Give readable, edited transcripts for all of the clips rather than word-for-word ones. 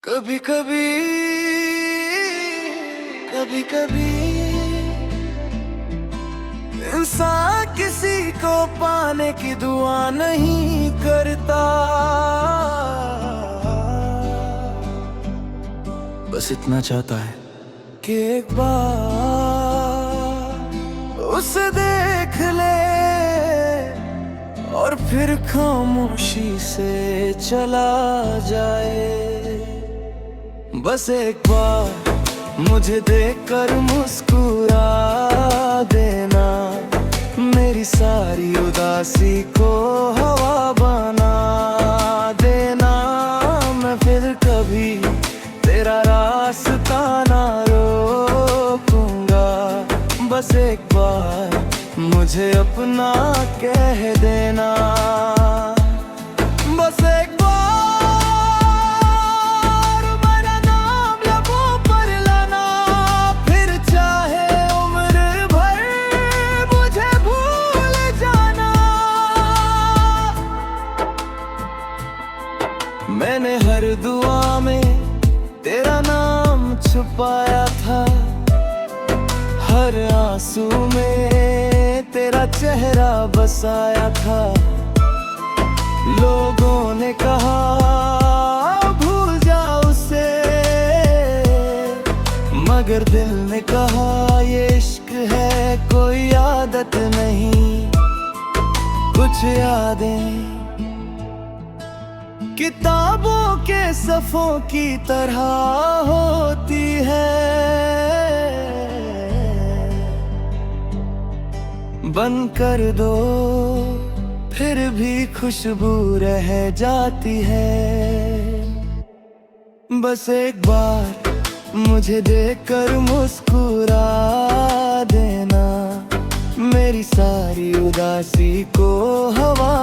कभी कभी कभी कभी इंसान किसी को पाने की दुआ नहीं करता, बस इतना चाहता है कि एक बार उसे देख ले और फिर खामोशी से चला जाए। बस एक बार मुझे देखकर मुस्कुरा देना, मेरी सारी उदासी को हवा बना देना। मैं फिर कभी तेरा रास्ता ना रोकूंगा, बस एक बार मुझे अपना कह देना। बस एक मैंने हर दुआ में तेरा नाम छुपाया था, हर आंसू में तेरा चेहरा बसाया था। लोगों ने कहा भूल जा उसे, मगर दिल ने कहा ये इश्क है कोई आदत नहीं। कुछ यादें किताबों के सफ़ों की तरह होती है, बंद कर दो फिर भी खुशबू रह जाती है। बस एक बार मुझे देखकर मुस्कुरा देना, मेरी सारी उदासी को हवा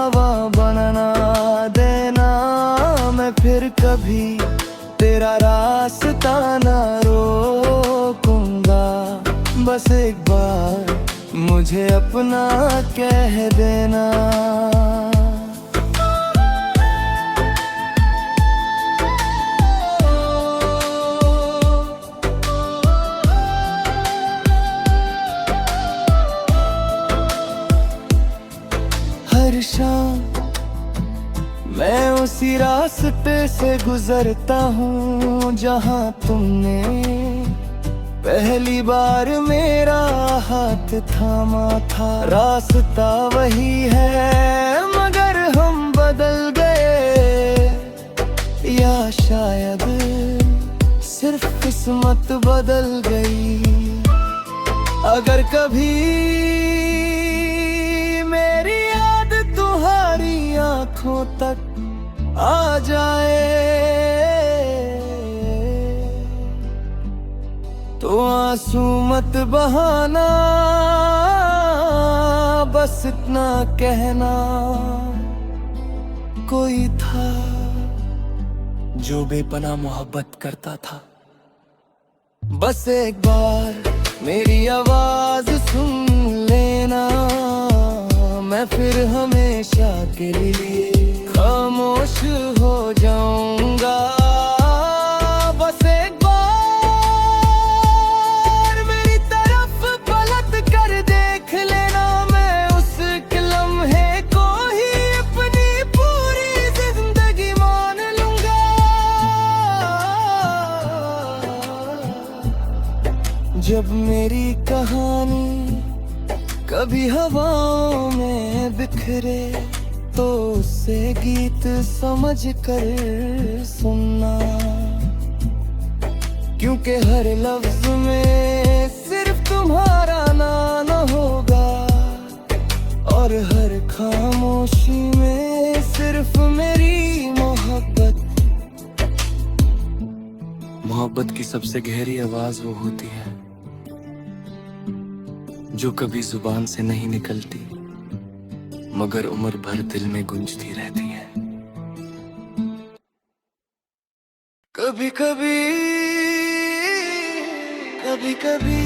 बनना देना। मैं फिर कभी तेरा रास्ता ना रोकूंगा, बस एक बार मुझे अपना कह देना। हर शाम मैं उसी रास्ते से गुजरता हूँ जहाँ तुमने पहली बार मेरा हाथ थामा था। रास्ता वही है मगर हम बदल गए, या शायद सिर्फ किस्मत बदल गई। अगर कभी मेरी याद तुम्हारी आंखों तक आ जाए तो आंसू मत बहाना, बस इतना कहना। कोई था जो बेपनाह मोहब्बत करता था, बस एक बार मेरी आवाज सुन लेना। मैं फिर हमेशा के लिए खामोश हो जाऊंगा। बस एक बार मेरी तरफ पलट कर देख लेना, मैं उस लम्हे को ही अपनी पूरी जिंदगी मान लूंगा। जब मेरी कहानी कभी हवाओं में बिखरे तो उसे गीत समझ कर सुनना, क्योंकि हर लफ्ज में सिर्फ तुम्हारा नाम होगा और हर खामोशी में सिर्फ मेरी मोहब्बत। मोहब्बत की सबसे गहरी आवाज वो होती है जो कभी जुबान से नहीं निकलती मगर उम्र भर दिल में गूंजती रहती है। कभी कभी कभी कभी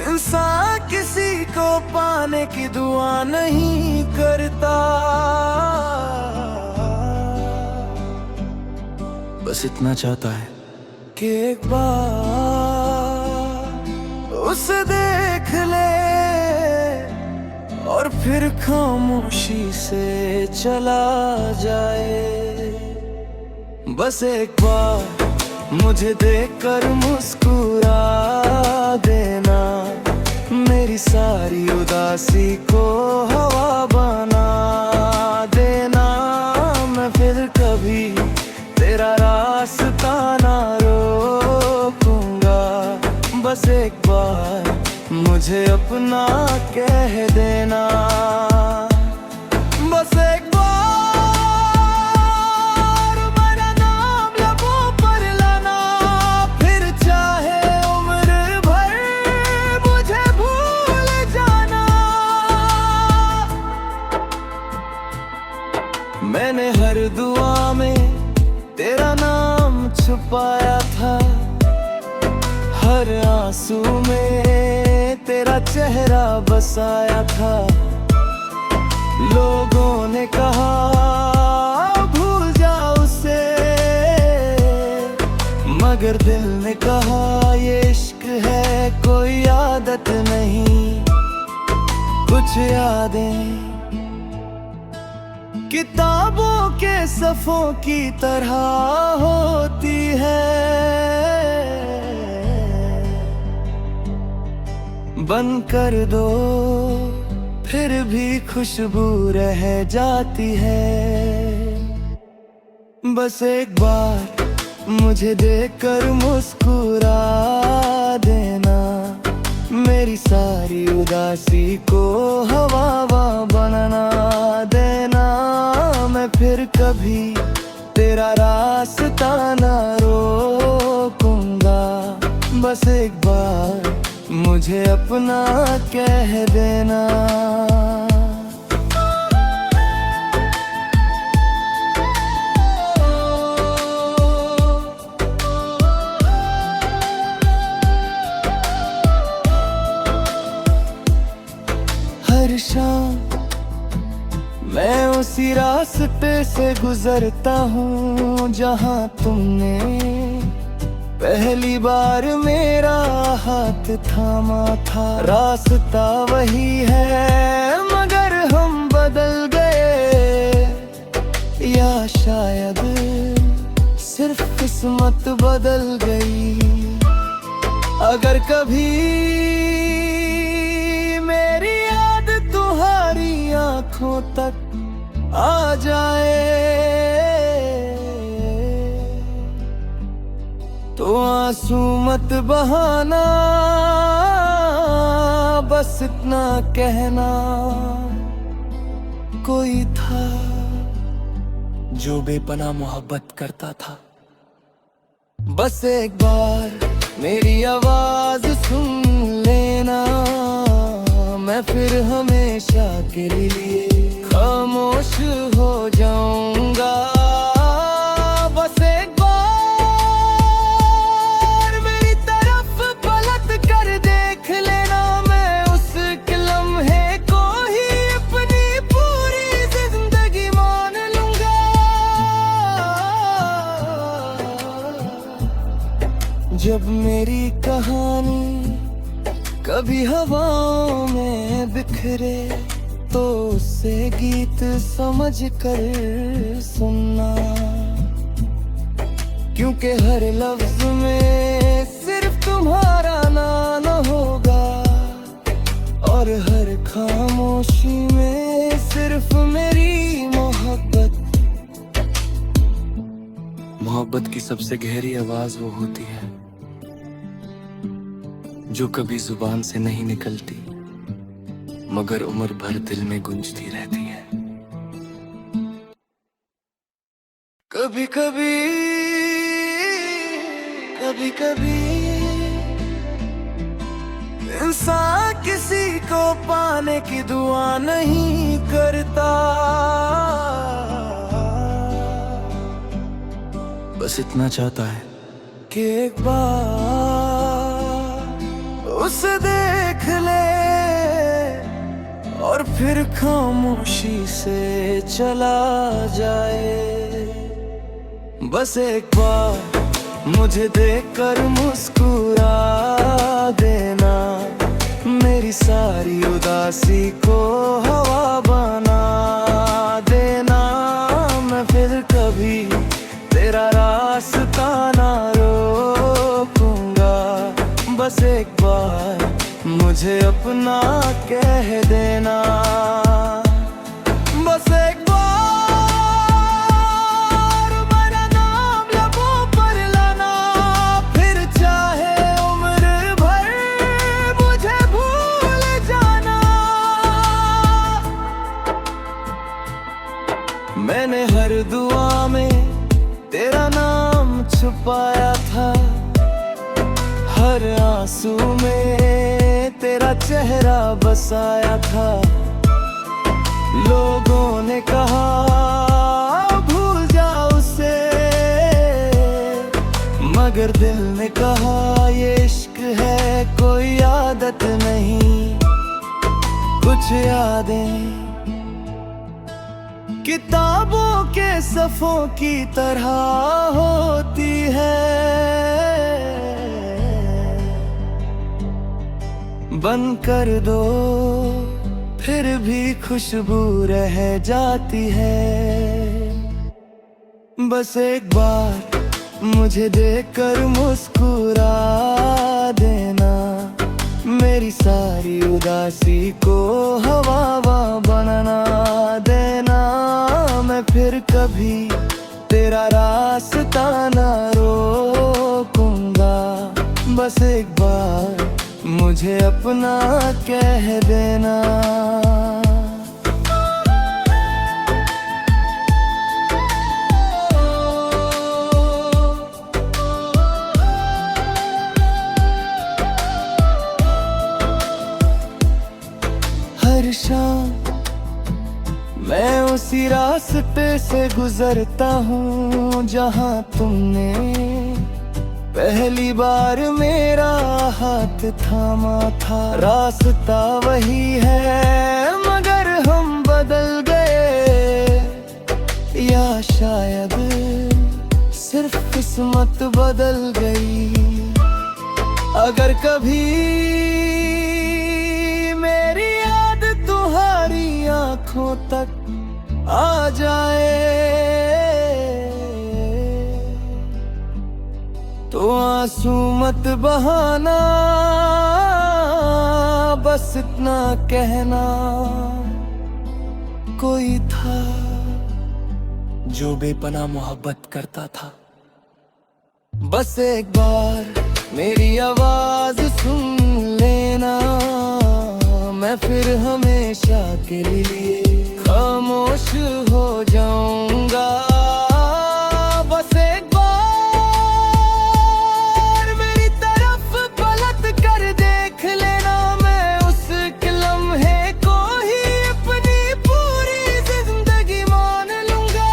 इंसान किसी को पाने की दुआ नहीं करता, बस इतना चाहता है कि एक बार उसे देख ले और फिर खामोशी से चला जाए। बस एक बार मुझे देखकर मुस्कुरा देना, मेरी सारी उदासी को हवा बना देना। मैं फिर कभी तेरा रास्ता ना रोकूंगा। बस एक बार मुझे अपना कह देना। बस एक बार मेरा नाम लबों पर लाना, फिर चाहे उम्र भर मुझे भूल जाना। मैंने हर दुआ में तेरा नाम छुपाया था, हर आंसू में तेरा चेहरा बसाया था। लोगों ने कहा भूल जा उसे, मगर दिल ने कहा ये इश्क है कोई आदत नहीं। कुछ यादें किताबों के सफ़ों की तरह होती है, बंद कर दो फिर भी खुशबू रह जाती है। बस एक बार मुझे देखकर मुस्कुरा देना, मेरी सारी उदासी को हवा बनना देना। मैं फिर कभी तेरा रास्ता ना रोकूंगा। बस एक बार मुझे अपना कह देना। हर शाम मैं उसी रास्ते से गुजरता हूँ जहाँ तुमने पहली बार मेरा हाथ थामा था। रास्ता वही है मगर हम बदल गए, या शायद सिर्फ किस्मत बदल गई। अगर कभी मेरी याद तुम्हारी आंखों तक आ जाए तो आंसू मत बहाना, बस इतना कहना। कोई था जो बेपनाह मोहब्बत करता था। बस एक बार मेरी आवाज सुन लेना, मैं फिर हमेशा के लिए खामोश हो जाऊंगा। बस एक बार मेरी तरफ पलट कर देख लेना, मैं उस लम्हे को ही अपनी पूरी जिंदगी मान लूंगा। जब मेरी कहानी कभी हवाओं में बिखरे तो उससे गीत समझ कर सुनना, क्योंकि हर लफ्ज में सिर्फ तुम्हारा नाम होगा और हर खामोशी में सिर्फ मेरी मोहब्बत। मोहब्बत की सबसे गहरी आवाज वो होती है जो कभी जुबान से नहीं निकलती मगर उम्र भर दिल में गूंजती रहती है। कभी कभी कभी कभी इंसान किसी को पाने की दुआ नहीं करता, बस इतना चाहता है कि एक बार उसे देख ले और फिर खामोशी से चला जाए। बस एक बार मुझे देखकर मुस्कुरा देना, मेरी सारी उदासी को हवा बना देना। मैं फिर कभी तेरा रास्ता ना रोकूंगा, बस एक बार मुझे अपना कह देना। बस एक बार मेरा नाम लबों पर लाना, फिर चाहे उम्र भर मुझे भूल जाना। मैंने हर दुआ में तेरा नाम छुपाया था, हर आंसू में तेरा चेहरा बसाया था। लोगों ने कहा भूल जा उसे, मगर दिल ने कहा ये इश्क है कोई आदत नहीं। कुछ यादें किताबों के सफ़ों की तरह होती है, बंद कर दो फिर भी खुशबू रह जाती है। बस एक बार मुझे देखकर मुस्कुरा देना, मेरी सारी उदासी को हवा बनना देना। मैं फिर कभी तेरा रास्ता ना रोकूंगा, बस एक बार मुझे अपना कह देना। हर शाम मैं उसी रास्ते से गुजरता हूँ जहाँ तुमने पहली बार मेरा हाथ थामा था। रास्ता वही है मगर हम बदल गए, या शायद सिर्फ किस्मत बदल गई। अगर कभी मेरी याद तुम्हारी आंखों तक आ जाए तो आंसू मत बहाना, बस इतना कहना। कोई था जो बेपनाह मोहब्बत करता था, बस एक बार मेरी आवाज सुन लेना। मैं फिर हमेशा के लिए खामोश हो जाऊंगा। बस एक बार मेरी तरफ पलट कर देख लेना, मैं उस लम्हे को ही अपनी पूरी जिंदगी मान लूंगा।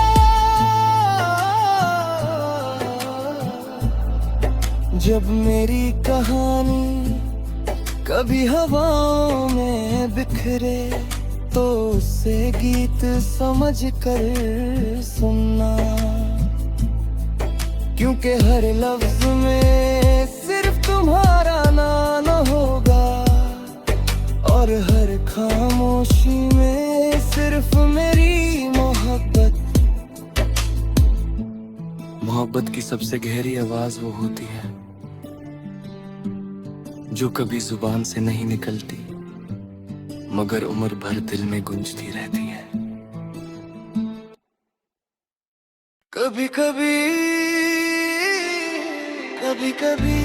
जब मेरी कहानी कभी हवाओं में बिखरे तो उसे गीत समझ कर सुनना, क्योंकि हर लफ्ज में सिर्फ तुम्हारा नाम होगा और हर खामोशी में सिर्फ मेरी मोहब्बत। मोहब्बत की सबसे गहरी आवाज वो होती है जो कभी जुबान से नहीं निकलती मगर उम्र भर दिल में गूंजती रहती है। कभी कभी कभी कभी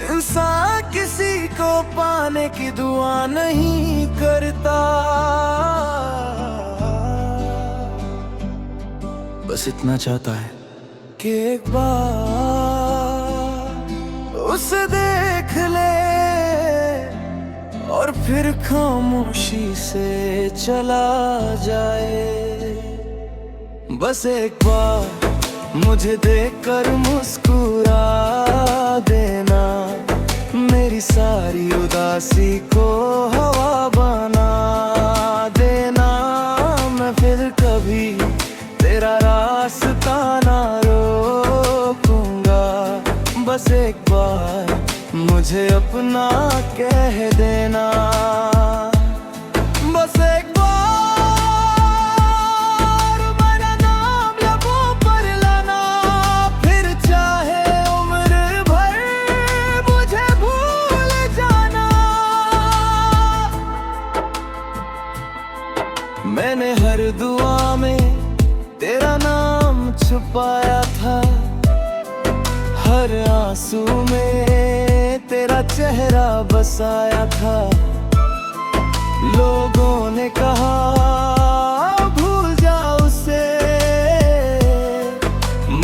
इंसान किसी को पाने की दुआ नहीं करता, बस इतना चाहता है कि एक बार उसे देख ले और फिर खामोशी से चला जाए। बस एक बार मुझे देखकर मुस्कुरा देना, मेरी सारी उदासी को हवा बना देना। मैं फिर कभी तेरा रास्ता ना रोकूंगा। बस एक बार मुझे अपना कह देना, बस एक बार मेरा नाम लबों पर लाना, फिर चाहे उम्र भर मुझे भूल जाना। मैंने हर दुआ में तेरा नाम छुपाया था, हर आंसू में तेरा चेहरा बसाया था। लोगों ने कहा भूल जा उसे,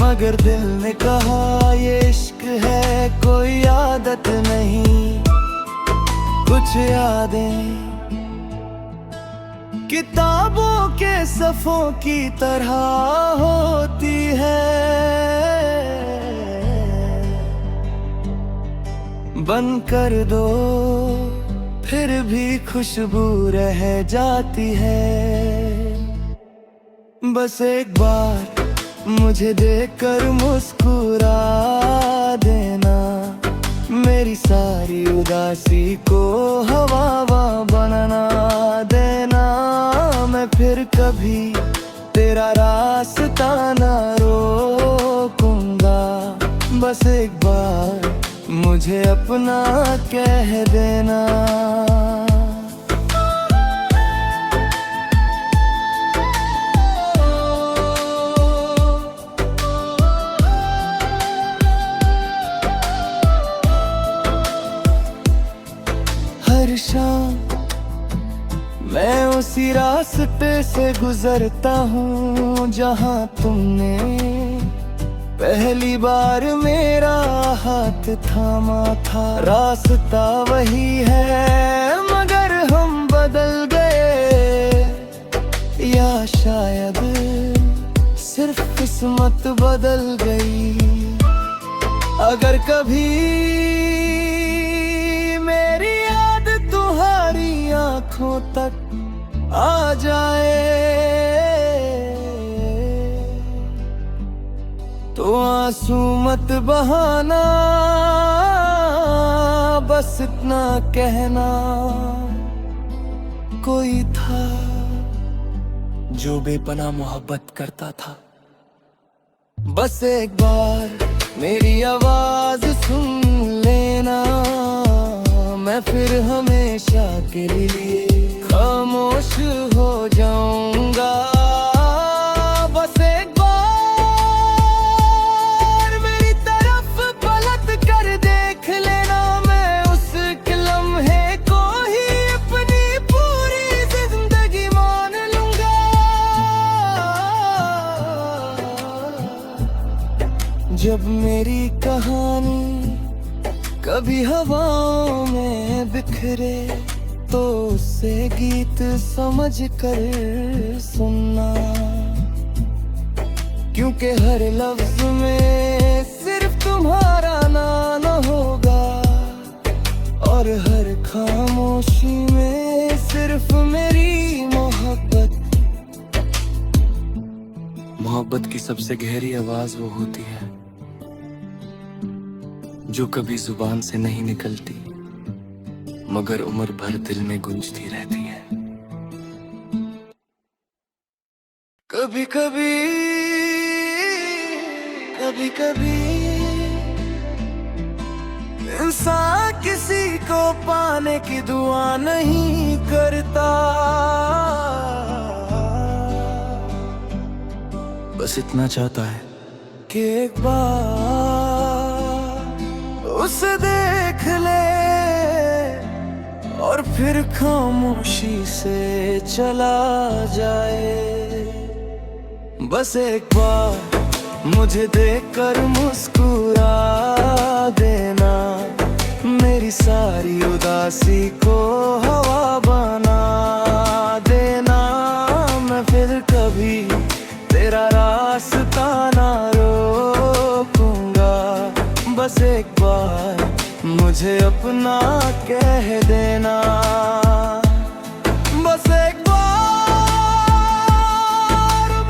मगर दिल ने कहा ये इश्क है कोई आदत नहीं। कुछ यादें किताबों के सफ़ों की तरह होती है, बंद कर दो फिर भी खुशबू रह जाती है। बस एक बार मुझे देखकर मुस्कुरा देना, मेरी सारी उदासी को हवा बनना देना। मैं फिर कभी तेरा रास्ता ना रोकूंगा। बस एक बार मुझे अपना कह देना। हर शाम मैं उसी रास्ते से गुजरता हूँ जहाँ तुमने पहली बार मेरा हाथ थामा था। रास्ता वही है मगर हम बदल गए, या शायद सिर्फ किस्मत बदल गई। अगर कभी मेरी याद तुम्हारी आंखों तक आ जाए तो आंसू मत बहाना, बस इतना कहना। कोई था जो बेपनाह मोहब्बत करता था। बस एक बार मेरी आवाज सुन लेना, मैं फिर हमेशा के लिए खामोश हो जाऊंगा। बस एक बार मेरी तरफ पलट कर देख लेना, मैं उस लम्हे को ही अपनी पूरी जिंदगी मान लूंगा। जब मेरी कहानी कभी हवाओं में बिखरे तो उसे गीत समझ कर सुनना, क्योंकि हर लफ्ज में सिर्फ तुम्हारा नाम होगा और हर खामोशी में सिर्फ मेरी मोहब्बत। मोहब्बत की सबसे गहरी आवाज वो होती है जो कभी जुबान से नहीं निकलती मगर उम्र भर दिल में गूंजती रहती है। कभी कभी कभी कभी इंसान किसी को पाने की दुआ नहीं करता, बस इतना चाहता है कि एक बार उसे देख ले और फिर खामोशी से चला जाए। बस एक बार मुझे देखकर मुस्कुरा देना, मेरी सारी उदासी को हवा बना देना। मैं फिर कभी तेरा रास्ता ना रोकूंगा। बस एक बार मुझे अपना कह देना, बस एक बार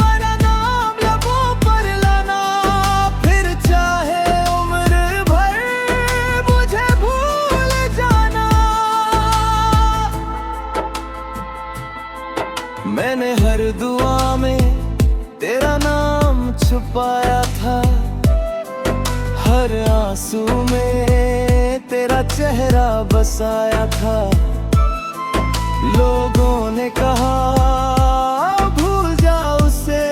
मेरा नाम लबों पर छुपाया था, हर आंसू में तेरा चेहरा बसाया था। लोगों ने कहा भूल जा उसे,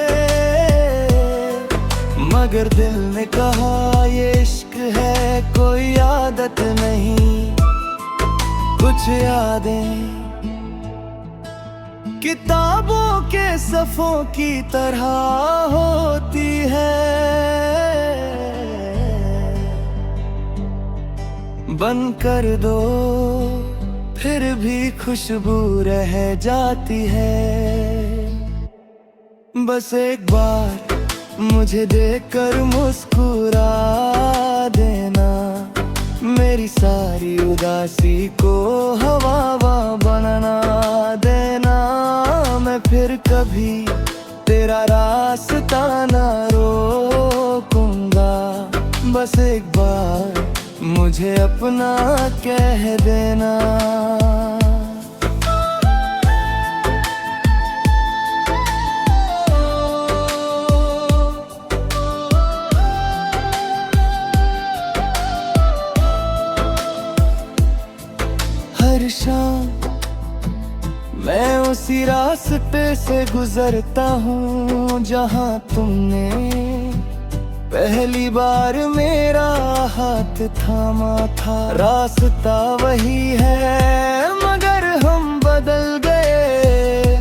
मगर दिल ने कहा ये इश्क है कोई आदत नहीं। कुछ यादें किताबों के सफ़ों की तरह होती है, बंद कर दो फिर भी खुशबू रह जाती है। बस एक बार मुझे देखकर मुस्कुरा देना, मेरी सारी उदासी को हवा बनना देना। मैं फिर कभी तेरा रास्ता ना रोकूंगा, बस एक बार मुझे अपना कह देना। हर शाम मैं उसी रास्ते से गुजरता हूँ जहाँ तुमने पहली बार मेरा हाथ थामा था। रास्ता वही है मगर हम बदल गए,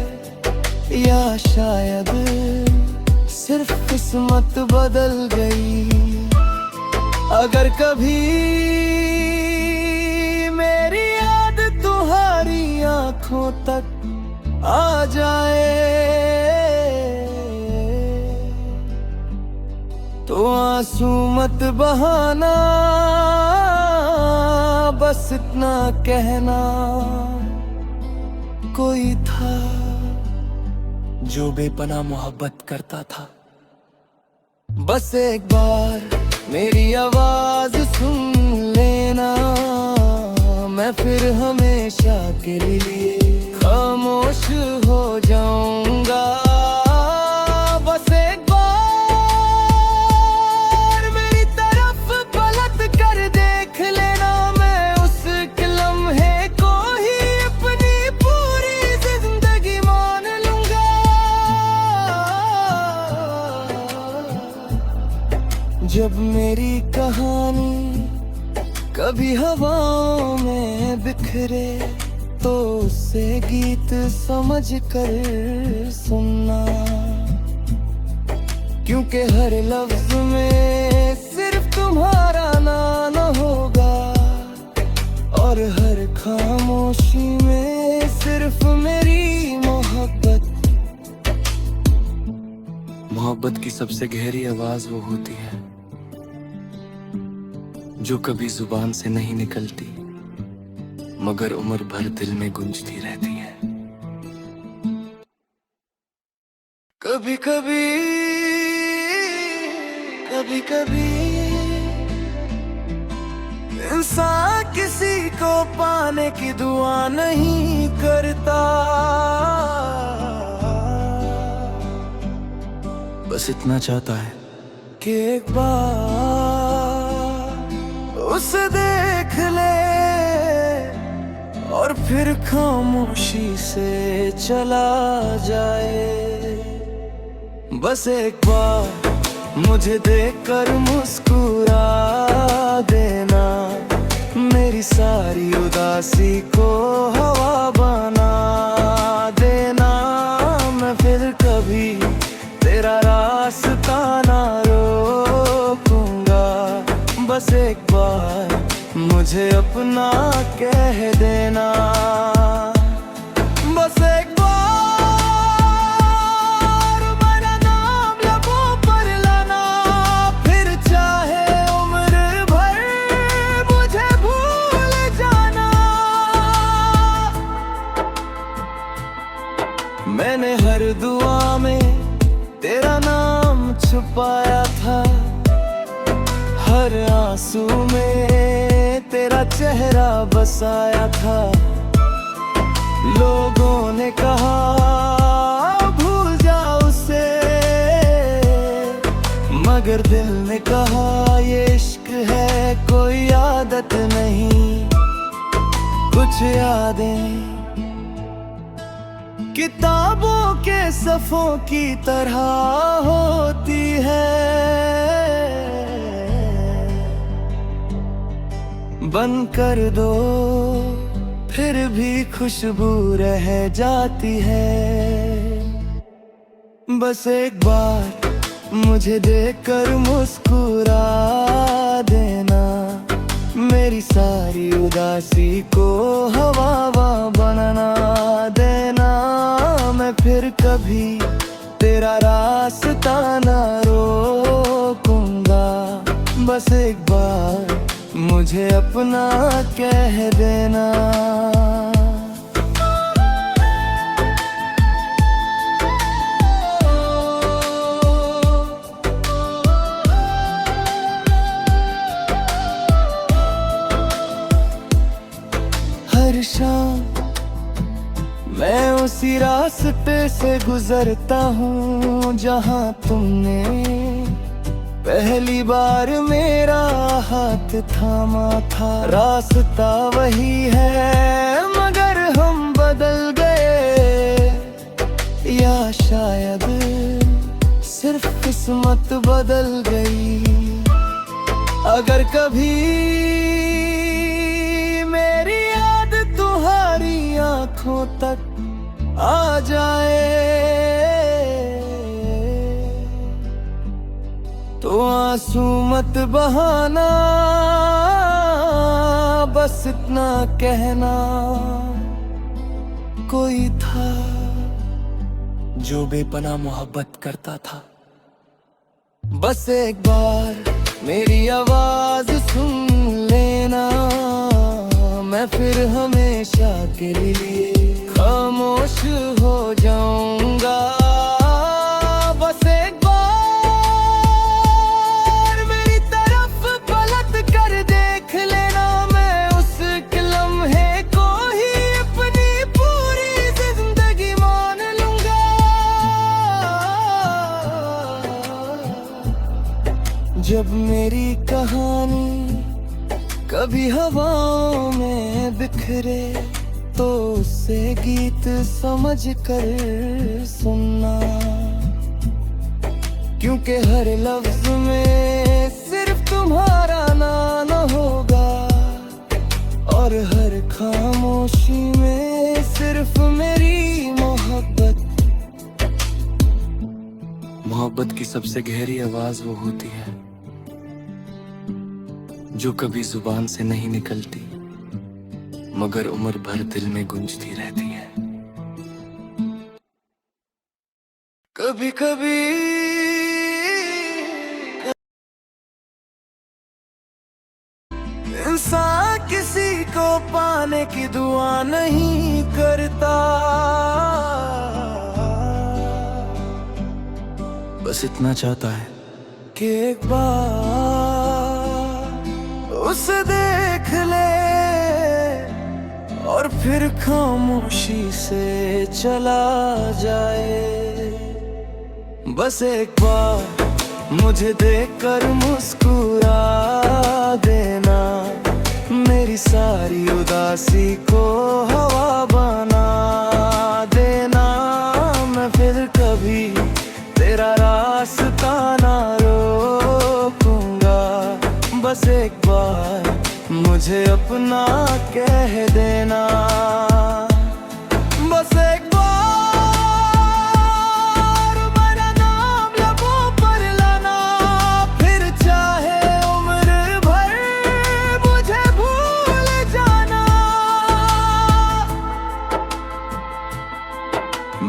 या शायद सिर्फ किस्मत बदल गई। अगर कभी मेरी याद तुम्हारी आंखों तक आ जाए तो आंसू मत बहाना, बस इतना कहना। कोई था जो बेपनाह मोहब्बत करता था, बस एक बार मेरी आवाज सुन लेना। मैं फिर हमेशा के लिए खामोश हो जाऊंगा। बस एक बार मेरी तरफ पलट कर देख लेना, मैं उस लम्हे को ही अपनी पूरी जिंदगी मान लूंगा। जब मेरी कहानी कभी हवाओं में बिखरे तो उसे गीत समझ कर सुनना, क्योंकि हर लफ्ज में सिर्फ तुम्हारा नाम होगा और हर खामोशी में सिर्फ मेरी मोहब्बत। मोहब्बत की सबसे गहरी आवाज वो होती है जो कभी जुबान से नहीं निकलती मगर उम्र भर दिल में गूंजती रहती है। कभी कभी कभी कभी इंसान किसी को पाने की दुआ नहीं करता, बस इतना चाहता है कि एक बार उसे देख ले और फिर खामोशी से चला जाए। बस एक बार मुझे देखकर मुस्कुरा देना, मेरी सारी उदासी को हवा बना देना। मैं फिर कभी तेरा रास्ता ना रोकूंगा, बस एक बार मुझे अपना कह देना। बस एक बार मेरा नाम लबों पर लाना, फिर चाहे उम्र भर मुझे भूल जाना। मैंने हर दुआ में तेरा नाम छुपाया था, हर आंसू में तेरा चेहरा बसाया था। लोगों ने कहा भूल जा उसे, मगर दिल ने कहा ये इश्क है कोई आदत नहीं। कुछ यादें किताबों के सफ़ों की तरह होती है, बंद कर दो फिर भी खुशबू रह जाती है। बस एक बार मुझे देखकर मुस्कुरा देना, मेरी सारी उदासी को हवा बनना देना। मैं फिर कभी तेरा रास्ता ना रोकूंगा, बस एक बार मुझे अपना कह देना। हर शाम मैं उसी रास्ते से गुजरता हूँ जहाँ तुमने पहली बार मेरा हाथ थामा था। रास्ता वही है मगर हम बदल गए, या शायद सिर्फ किस्मत बदल गई। अगर कभी मेरी याद तुम्हारी आंखों तक आ जाए तो आंसू मत बहाना, बस इतना कहना। कोई था जो बेपनाह मोहब्बत करता था, बस एक बार मेरी आवाज सुन लेना। मैं फिर हमेशा के लिए खामोश हो जाऊंगा। बस एक बार मेरी तरफ पलट कर देख लेना, मैं उस लम्हे को ही अपनी पूरी जिंदगी मान लूंगा। जब मेरी कहानी कभी हवाओं में बिखरे तो उसे गीत समझ कर सुनना, क्योंकि हर लफ्ज में सिर्फ तुम्हारा नाम होगा और हर खामोशी में सिर्फ मेरी मोहब्बत। मोहब्बत की सबसे गहरी आवाज वो होती है जो कभी जुबान से नहीं निकलती मगर उम्र भर दिल में गूंजती रहती है। कभी कभी इंसान किसी को पाने की दुआ नहीं करता, बस इतना चाहता है कि एक बार उसे देख ले और फिर खामोशी से चला जाए। बस एक बार मुझे देखकर मुस्कुरा देना, मेरी सारी उदासी को हवा बना देना। मैं फिर कभी तेरा रास्ता ना रोकूंगा, बस एक बार मुझे अपना कह देना। बस एक बार मेरा नाम लबों पर लाना, फिर चाहे उम्र भर मुझे भूल जाना।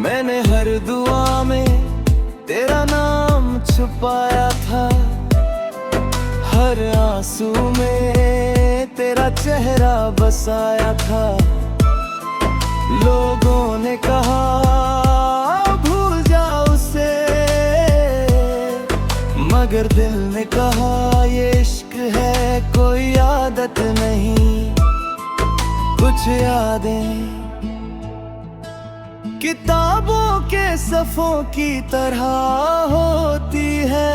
मैंने हर दुआ में तेरा नाम छुपाया था, हर आंसू में तेरा चेहरा बसाया था। लोगों ने कहा भूल जा उसे, मगर दिल ने कहा ये इश्क है कोई आदत नहीं। कुछ यादें किताबों के सफ़ों की तरह होती है,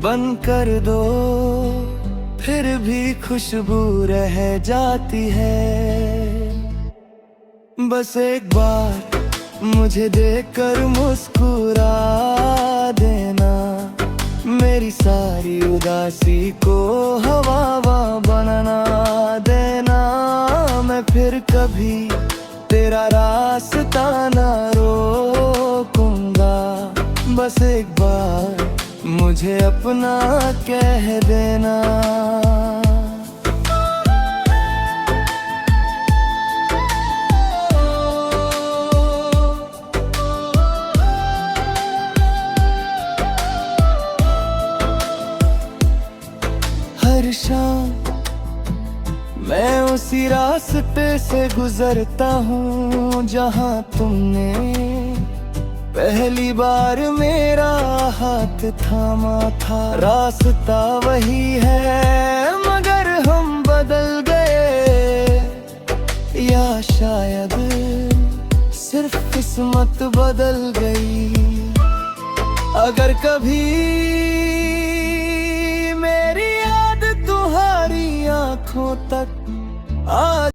बंद कर दो फिर भी खुशबू रह जाती है। बस एक बार मुझे देखकर मुस्कुरा देना, मेरी सारी उदासी को हवा बनना देना। मैं फिर कभी तेरा रास्ता ना रोकूंगा, बस एक बार मुझे अपना कह देना। हर शाम मैं उसी रास्ते से गुजरता हूँ जहाँ तुमने पहली बार मेरा हाथ थामा था। रास्ता वही है मगर हम बदल गए, या शायद सिर्फ किस्मत बदल गई। अगर कभी मेरी याद तुम्हारी आंखों तक आ